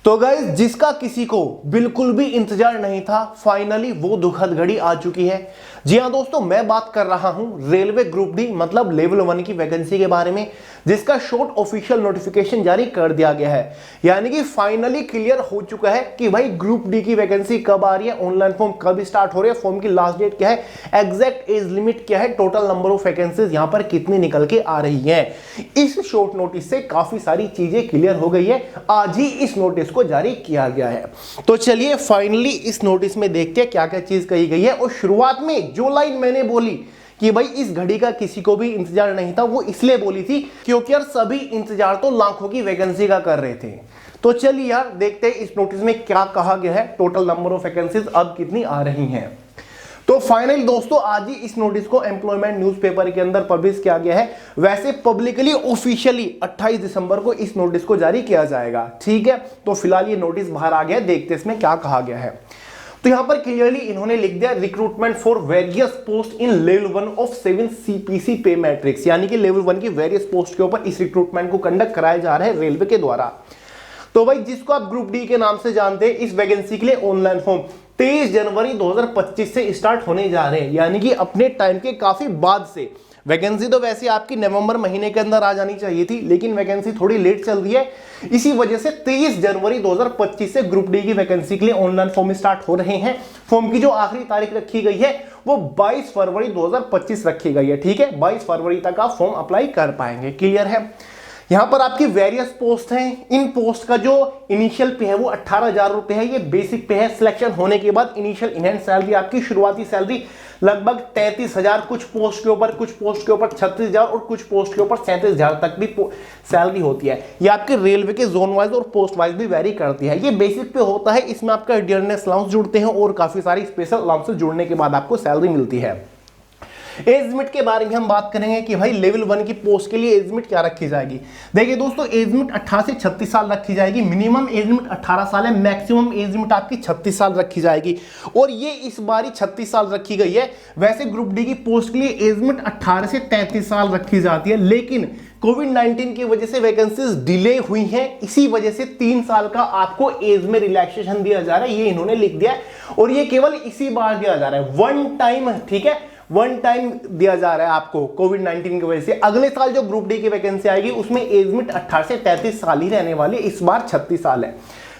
तो गाइस, जिसका किसी को बिल्कुल भी इंतजार नहीं था, फाइनली वो दुखद घड़ी आ चुकी है। जी हाँ दोस्तों, मैं बात कर रहा हूं रेलवे ग्रुप डी मतलब लेवल 1 की वैकेंसी के बारे में, जिसका शॉर्ट ऑफिशियल नोटिफिकेशन जारी कर दिया गया है। यानी कि फाइनली क्लियर हो चुका है कि भाई ग्रुप डी की वैकेंसी कब आ रही है, ऑनलाइन फॉर्म कब स्टार्ट हो रही है, फॉर्म की लास्ट डेट क्या है, एग्जैक्ट एज लिमिट क्या है, टोटल नंबर ऑफ वैकेंसीज यहां पर कितनी निकल के आ रही है। इस शॉर्ट नोटिस से काफी सारी चीजें क्लियर हो गई है। आज ही इस नोटिस को जारी किया गया है। तो चलिए फाइनली इस नोटिस में देखते हैं क्या क्या चीज कही गई है। और शुरुआत में जो लाइन मैंने बोली कि भाई इस घड़ी का किसी को भी इंतजार नहीं था, वो इसलिए बोली थी क्योंकि यार सभी इंतजार तो लाखों की वैकेंसी का कर रहे थे। तो चलिए यार देखते हैं इस नोटिस में क्या कहा गया है, टोटल नंबर ऑफ वैकेंसीज अब कितनी आ रही हैं। तो फाइनली दोस्तों आज ही इस नोटिस को एम्प्लॉयमेंट न्यूज़पेपर के अंदर पब्लिश किया गया है। वैसे पब्लिकली ऑफिशियली 28 दिसंबर को इस नोटिस को जारी किया जाएगा। ठीक है, तो फिलहाल ये नोटिस बाहर आ गया है, देखते हैं इसमें क्या कहा गया है। तो यहां पर क्लियरली इन्होंने लिख दिया recruitment for various post in level 1 of 7 CPC पे मैट्रिक्स, यानी कि लेवल 1 की वेरियस पोस्ट के ऊपर इस रिक्रूटमेंट को कंडक्ट कराया जा रहा है रेलवे के द्वारा। तो भाई जिसको आप ग्रुप डी के नाम से जानते हैं, इस वैकेंसी के लिए ऑनलाइन फॉर्म 23 जनवरी 2025 से स्टार्ट होने जा रहे हैं, यानी कि अपने टाइम के काफी बाद से। वैकेंसी तो वैसे आपकी नवंबर महीने के अंदर आ जानी चाहिए थी, लेकिन वैकेंसी थोड़ी लेट चल रही है। इसी वजह से 23 जनवरी 2025 से ग्रुप डी की वैकेंसी के लिए ऑनलाइन फॉर्म स्टार्ट हो रहे हैं। फॉर्म की जो आखिरी तारीख रखी गई है वो 22 फरवरी 2025 रखी गई है। ठीक है, 22 फरवरी तक आप फॉर्म अप्लाई कर पाएंगे। क्लियर है। यहां पर आपकी वेरियस पोस्ट हैं। इन पोस्ट का जो इनिशियल पे है वो 18,000 रुपए है, ये बेसिक पे है। सिलेक्शन होने के बाद इनिशियल इनहैंस सैलरी, आपकी शुरुआती सैलरी लगभग 33,000, कुछ पोस्ट के ऊपर 36,000 और कुछ पोस्ट के ऊपर 37,000 तक भी सैलरी होती है। ये आपके रेलवे के जोन वाइज और पोस्ट वाइज भी वेरी करती है। ये बेसिक पे होता है, इसमें आपका डियरनेस अलाउंस जुड़ते हैं और काफी सारी स्पेशल अलाउंसेस जुड़ने के बाद आपको सैलरी मिलती है। एज लिमिट के बारे में हम बात करेंगे कि भाई लेवल 1 की पोस्ट के लिए एज लिमिट क्या रखी जाएगी। देखिए दोस्तों, एज लिमिट 18 से 36 साल रखी जाएगी। मिनिमम एज लिमिट 18 साल है, मैक्सिमम एज लिमिट आपकी 36 साल रखी जाएगी, और ये इस बार ही 36 साल रखी गई है। वैसे ग्रुप डी की पोस्ट के लिए एज लिमिट 18 से 33 साल रखी जाती है, लेकिन कोविड-19 की वजह से वैकेंसीज डिले हुई हैं, इसी वजह से 3 साल का आपको एज में रिलैक्सेशन दिया जा रहा है। ये इन्होंने लिख दिया है, और ये केवल इसी बार दिया जा रहा है, वन टाइम। ठीक है, वन टाइम दिया जा रहा है आपको कोविड-19 की वजह से। अगले साल जो ग्रुप डी की वैकेंसी आएगी उसमें एज लिमिट 18 से 33 साल ही रहने वाली है, इस बार 36 साल है।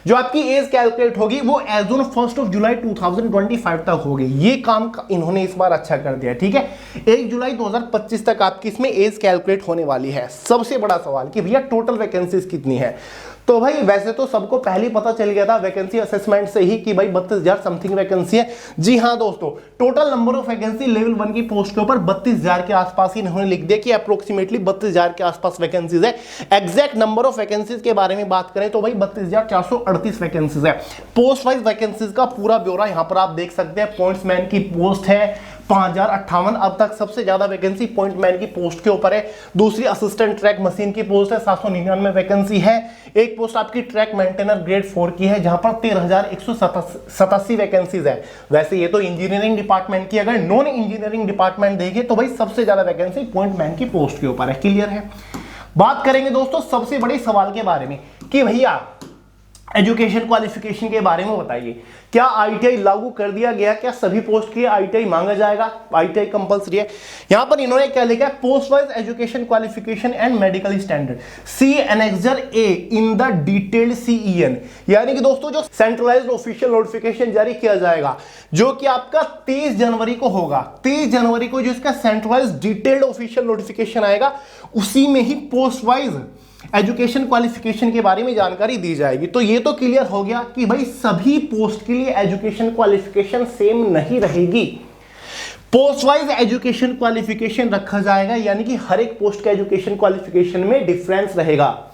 जो आपकी एज कैलकुलेट होगी वो एज ऑन 1 जुलाई 2025 तक होगी। ये काम इन्होंने इस बार अच्छा कर दिया। ठीक है, 1 जुलाई 2025 तक आपकी इसमें एज कैलकुलेट होने वाली है। सबसे बड़ा सवाल कि भैया टोटल वैकेंसीज कितनी है। तो भाई वैसे तो सबको पहले पता चल गया था वैकेंसी असेसमेंट से ही कि भाई 32,000 समथिंग वैकेंसी है। जी हाँ दोस्तों, total number of vacancy level 1 की पोस्ट के ऊपर 32,000 के आसपास ही इन्होंने लिख दिया कि अप्रोक्सीमेटली 32,000 के आसपास वैकेंसीज है। एग्जैक्ट नंबर ऑफ वैकेंसीज के बारे में बात करें तो भाई 32,438 वैकेंसीज है। पोस्ट वाइज वैकेंसीज का पूरा ब्यौरा यहाँ पर आप देख सकते हैं। पॉइंट्समैन की पोस्ट है 5,058, अब तक सबसे ज्यादा वैकेंसी पॉइंटमैन की पोस्ट के ऊपर है। दूसरी असिस्टेंट ट्रैक मशीन की पोस्ट है, 799 वैकेंसी है। एक पोस्ट आपकी ट्रैक मेंटेनर ग्रेड 4 की है, जहां पर 13,187 वैकेंसीज है। वैसे ये तो इंजीनियरिंग डिपार्टमेंट की, अगर नॉन इंजीनियरिंग डिपार्टमेंट देखें तो भाई सबसे ज्यादा वैकेंसी पॉइंटमैन की पोस्ट के ऊपर है। क्लियर है। बात करेंगे दोस्तों सबसे बड़े सवाल के बारे में कि भैया एजुकेशन क्वालिफिकेशन के बारे में बताइए। क्या आईटीआई लागू कर दिया गया, क्या सभी पोस्ट के लिए आईटीआई मांगा जाएगा, आईटीआई कंपलसरी है। यहां पर इन्होंने क्या लिखा है, post wise education qualification and medical standard C annexure A in the detailed CEN, यानी कि दोस्तों जो सेंट्रलाइज्ड ऑफिशियल नोटिफिकेशन जारी किया जाएगा जो कि आपका 23 जनवरी को होगा। 23 जनवरी को जो इसका सेंट्रलाइज्ड डिटेल्ड ऑफिशियल नोटिफिकेशन आएगा उसी में ही पोस्ट वाइज एजुकेशन क्वालिफिकेशन के बारे में जानकारी दी जाएगी। तो ये तो क्लियर हो गया कि भाई सभी पोस्ट के लिए एजुकेशन क्वालिफिकेशन सेम नहीं रहेगी। पोस्ट वाइज एजुकेशन क्वालिफिकेशन रखा जाएगा, यानी कि हर एक पोस्ट के एजुकेशन क्वालिफिकेशन में डिफरेंस रहेगा।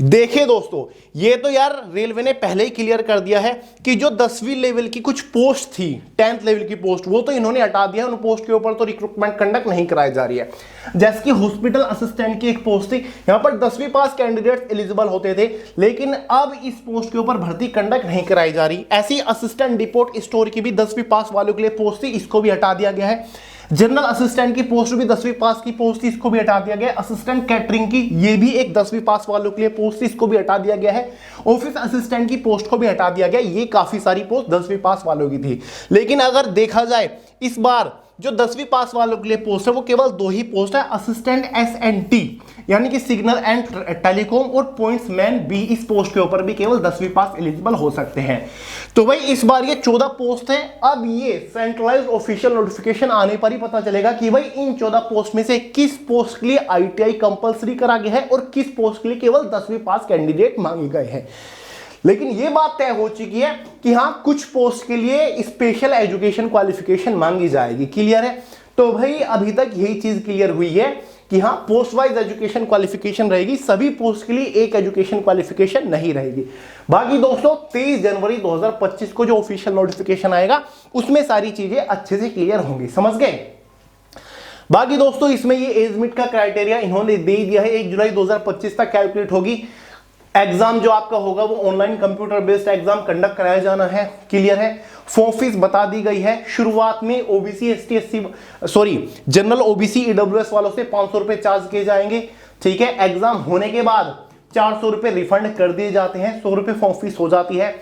देखिए दोस्तों, ये तो यार रेलवे ने पहले ही क्लियर कर दिया है कि जो 10वीं लेवल की कुछ पोस्ट थी, 10th लेवल की पोस्ट, वो तो इन्होंने हटा दिया। उन पोस्ट के ऊपर तो रिक्रूटमेंट कंडक्ट नहीं कराई जा रही है। जैसे कि हॉस्पिटल असिस्टेंट की एक पोस्ट थी, यहां पर 10वीं पास कैंडिडेट एलिजिबल होते थे, लेकिन अब इस पोस्ट के ऊपर भर्ती कंडक्ट नहीं कराई जा रही। ऐसी असिस्टेंट डिपोट स्टोर की भी 10वीं पास वालों के लिए पोस्ट थी, इसको भी हटा दिया गया है। जनरल असिस्टेंट की पोस्ट भी 10वीं पास की पोस्ट थी, इसको भी हटा दिया गया। असिस्टेंट कैटरिंग की ये भी एक 10वीं पास वालों के लिए पोस्ट थी, इसको भी हटा दिया गया है। ऑफिस असिस्टेंट की पोस्ट को भी हटा दिया गया। ये काफी सारी पोस्ट 10वीं पास वालों की थी। लेकिन अगर देखा जाए इस बार जो 10वीं पास वालों के लिए पोस्ट है वो केवल 2 ही पोस्ट है, असिस्टेंट SNT यानी कि सिग्नल एंड टेलीकॉम और पॉइंट्स मैन बी। इस पोस्ट के ऊपर भी केवल 10वीं पास एलिजिबल हो सकते हैं। तो भाई इस बार ये 14 पोस्ट है। अब ये सेंट्रलाइज्ड ऑफिशियल नोटिफिकेशन आने पर ही पता चलेगा कि भाई इन 14 पोस्ट में से किस पोस्ट के लिए ITI कंपलसरी करा गया है और किस पोस्ट के लिए केवल 10वीं पास कैंडिडेट मांगे गए हैं। लेकिन यह बात तय हो चुकी है कि हां कुछ पोस्ट के लिए स्पेशल एजुकेशन क्वालिफिकेशन मांगी जाएगी। क्लियर है? तो भाई अभी तक यही चीज क्लियर हुई है कि हां पोस्ट वाइज एजुकेशन क्वालिफिकेशन रहेगी, सभी पोस्ट के लिए एक एजुकेशन क्वालिफिकेशन नहीं रहेगी। बाकी दोस्तों 23 जनवरी 2025 को जो ऑफिशियल नोटिफिकेशन आएगा उसमें सारी चीजें अच्छे से क्लियर होंगी। समझ गए? बाकी दोस्तों इसमें ये एज लिमिट का क्राइटेरिया इन्होंने दे दिया है, 1 जुलाई 2025 तक कैलकुलेट होगी। एग्जाम जो आपका होगा वो online computer based exam conduct कराया जाना है। क्लियर है? फॉर्म फीस बता दी गई है। शुरुआत में OBC ST SC general OBC EWS वालों से 500 रुपए चार्ज किए जाएंगे। ठीक है? एग्जाम होने के बाद 400 रुपए रिफंड कर दिए जाते हैं, 100 रुपए फॉर्म फीस हो जाती है।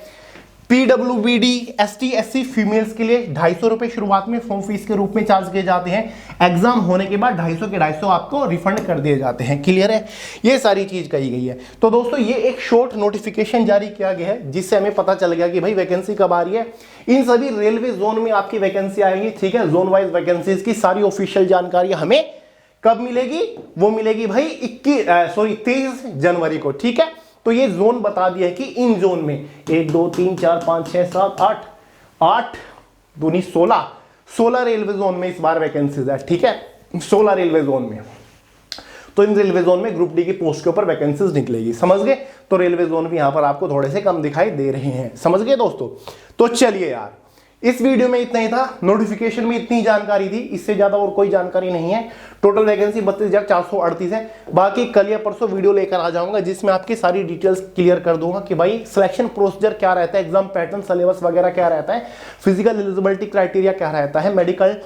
PWBD ST SC फीमेल्स के लिए 250 रुपए शुरुआत में फॉर्म फीस के रूप में चार्ज किए जाते हैं। एग्जाम होने के बाद 250 के 250 आपको रिफंड कर दिए जाते हैं। क्लियर है? ये सारी चीज कही गई है। तो दोस्तों ये एक शॉर्ट नोटिफिकेशन जारी किया गया है जिससे हमें पता चल गया कि भाई वैकेंसी कब आ रही है। इन सभी रेलवे जोन में आपकी वैकेंसी आएगी। ठीक है? जोन वाइज वैकेंसीज की सारी ऑफिशियल जानकारी हमें कब मिलेगी? वो मिलेगी भाई 23 जनवरी को। ठीक है? तो ये जोन बता दिया है कि इन जोन में 1 2 3 4 5 6 7 8 दूनी 16 रेलवे जोन में इस बार वैकेंसीज है। ठीक है? 16 रेलवे जोन में। तो इन रेलवे जोन में ग्रुप डी की पोस्ट के ऊपर वैकेंसीज निकलेगी। समझ गए? तो रेलवे जोन भी यहां पर आपको थोड़े से कम दिखाई दे रहे हैं। समझ गए दोस्तों? तो चलिए यार इस वीडियो में इतना ही था। नोटिफिकेशन में इतनी जानकारी थी, इससे ज्यादा और कोई जानकारी नहीं है। टोटल वैकेंसी 32,438 है। बाकी कल या परसों वीडियो लेकर आ जाऊंगा जिसमें आपकी सारी डिटेल्स क्लियर कर दूंगा कि भाई सिलेक्शन प्रोसीजर क्या रहता है, एग्जाम पैटर्न, सिलेबस वगैरह क्या रहता है, फिजिकल एलिजिबिलिटी क्राइटेरिया क्या रहता है, मेडिकल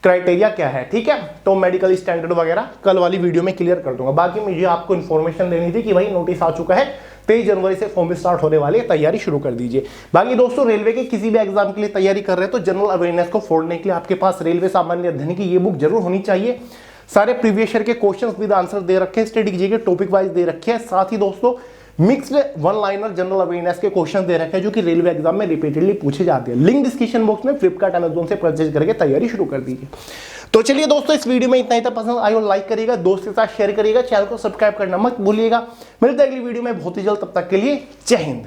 क्राइटेरिया क्या है। ठीक है? तो मेडिकल स्टैंडर्ड वगैरह कल वाली वीडियो में क्लियर कर दूंगा। बाकी मुझे आपको इन्फॉर्मेशन देनी थी कि भाई नोटिस आ चुका है, 23 जनवरी से फॉर्म स्टार्ट होने वाली है, तैयारी शुरू कर दीजिए। बाकी दोस्तों रेलवे के किसी भी एग्जाम के लिए तैयारी कर रहे हैं तो जनरल अवेयरनेस को फोड़ने के लिए आपके पास रेलवे सामान्य अध्ययन की ये बुक जरूर होनी चाहिए। सारे प्रीवियस ईयर के क्वेश्चंस विद आंसर दे रखे हैं, स्टैटिक के टॉपिक वाइज दे रखे हैं। साथ ही दोस्तों मिक्स्ड 1 लाइनर जनरल अवेयरनेस के क्वेश्चन दे रखे हैं जो कि रेलवे एग्जाम में रिपीटेडली पूछे जाते हैं। लिंक डिस्क्रिप्शन बॉक्स में फ्लिपकार्ट अमेजोन से परचेज करके तैयारी शुरू कर दीजिए। तो चलिए दोस्तों इस वीडियो में इतना ही था। पसंद आए हो लाइक करिएगा, दोस्त के साथ शेयर करिएगा, चैनल को सब्सक्राइब करना मत भूलिएगा। मिलते हैं अगली वीडियो में बहुत ही जल्द, तब तक के लिए जय हिंद।